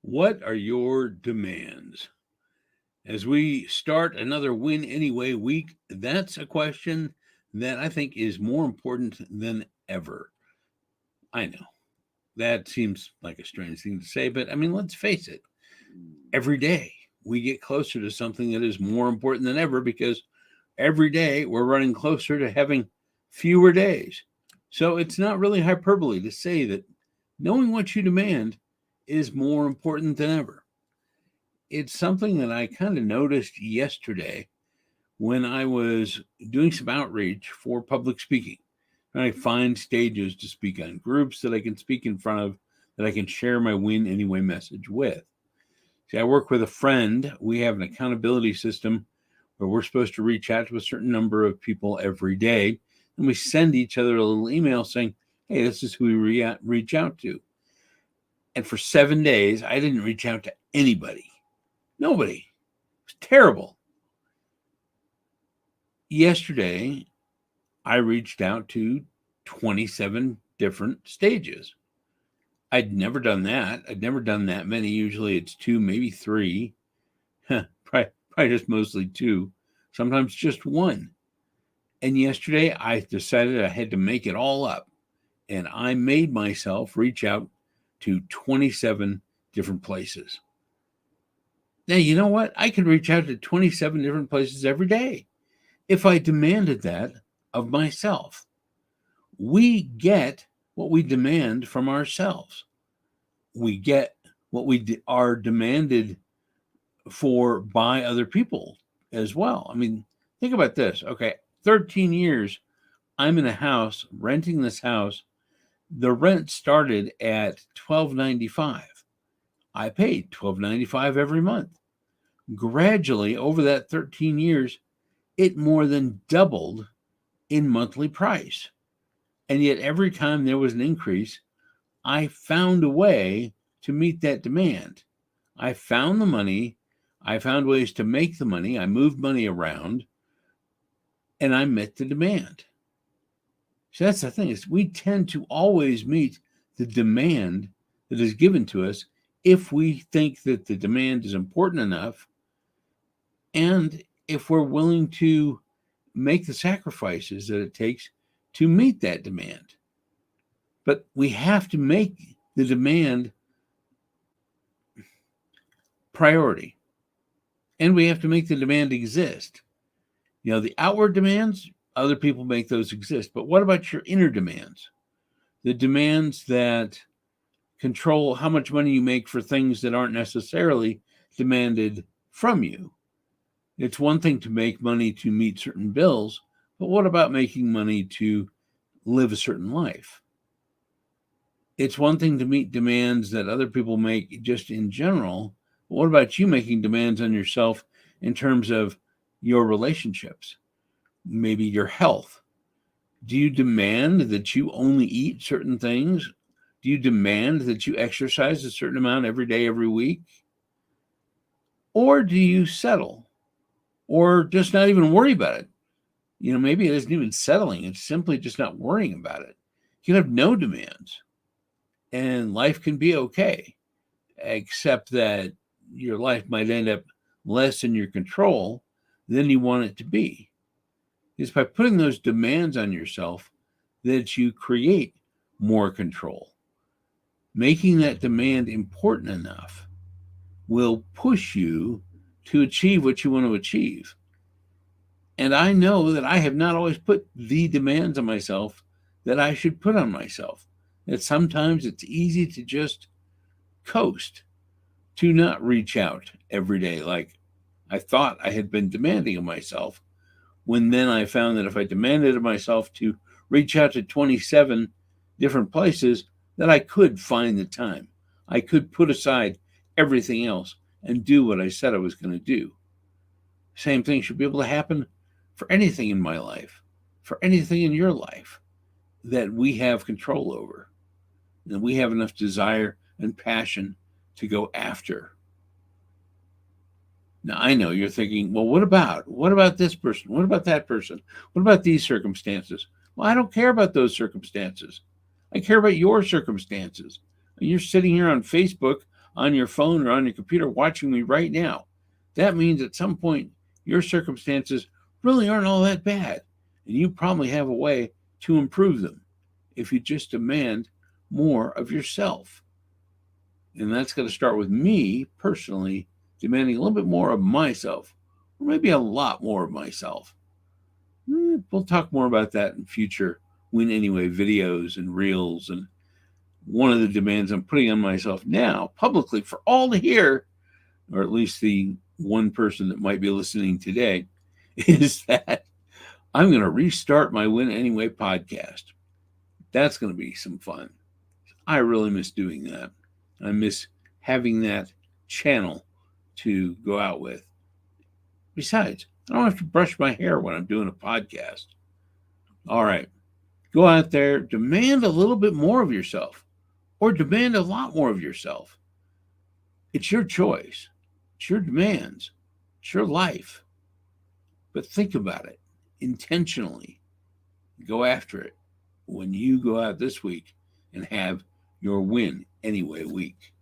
What are your demands? As we start another Win Anyway week, that's a question that I think is more important than ever. I know that seems like a strange thing to say, but I mean, let's face it. Every day we get closer to something that is more important than ever because every day we're running closer to having fewer days. So it's not really hyperbole to say that knowing what you demand is more important than ever. It's something that I kind of noticed yesterday when I was doing some outreach for public speaking. And I find stages to speak on, groups that I can speak in front of, that I can share my Win Anyway message with. See, I work with a friend. We have an accountability system where we're supposed to reach out to a certain number of people every day. And we send each other a little email saying, hey, this is who we reach out to. And for 7 days, I didn't reach out to anybody. Nobody. It was terrible. Yesterday, I reached out to 27 different stages. I'd never done that. I'd never done that many. Usually it's two, maybe three. Probably just mostly two. Sometimes just one. And yesterday, I decided I had to make it all up. And I made myself reach out to 27 different places. Now, you know what? I could reach out to 27 different places every day if I demanded that of myself. We get what we demand from ourselves. We get what we are demanded for by other people as well. I mean, think about this. Okay, 13 years, I'm in a house, renting this house. The rent started at $12.95. I paid $12.95 every month. Gradually, over that 13 years, it more than doubled in monthly price. And yet, every time there was an increase, I found a way to meet that demand. I found the money. I found ways to make the money. I moved money around, and I met the demand. So that's the thing, is we tend to always meet the demand that is given to us if we think that the demand is important enough and if we're willing to make the sacrifices that it takes to meet that demand. But we have to make the demand priority, and we have to make the demand exist. You know, the outward demands, other people make those exist. But what about your inner demands? The demands that control how much money you make for things that aren't necessarily demanded from you. It's one thing to make money to meet certain bills, but what about making money to live a certain life? It's one thing to meet demands that other people make just in general, but what about you making demands on yourself in terms of your relationships, maybe your health? Do you demand that you only eat certain things? Do you demand that you exercise a certain amount every day, every week? Or do you settle? Or just not even worry about it? You know, maybe it isn't even settling. It's simply just not worrying about it. You have no demands, and life can be okay, except that your life might end up less in your control than you want it to be. It's by putting those demands on yourself that you create more control. Making that demand important enough will push you to achieve what you want to achieve. And I know that I have not always put the demands on myself that I should put on myself. That sometimes it's easy to just coast, to not reach out every day like I thought I had been demanding of myself, when then I found that if I demanded of myself to reach out to 27 different places, that I could find the time. I could put aside everything else and do what I said I was going to do. Same thing should be able to happen for anything in my life, for anything in your life that we have control over, that we have enough desire and passion to go after. Now, I know you're thinking, well, what about this person? What about that person? What about these circumstances? Well, I don't care about those circumstances. I care about your circumstances. You're sitting here on Facebook on your phone or on your computer watching me right now, that means at some point your circumstances really aren't all that bad. And you probably have a way to improve them if you just demand more of yourself. And that's going to start with me personally demanding a little bit more of myself, or maybe a lot more of myself. We'll talk more about that in future Win Anyway videos and reels. And one of the demands I'm putting on myself now publicly for all to hear, or at least the one person that might be listening today, is that I'm going to restart my Win Anyway podcast. That's going to be some fun. I really miss doing that. I miss having that channel to go out with. Besides, I don't have to brush my hair when I'm doing a podcast. All right. Go out there, demand a little bit more of yourself, or demand a lot more of yourself. It's your choice. It's your demands. It's your life. But think about it intentionally. Go after it when you go out this week and have your Win Anyway week.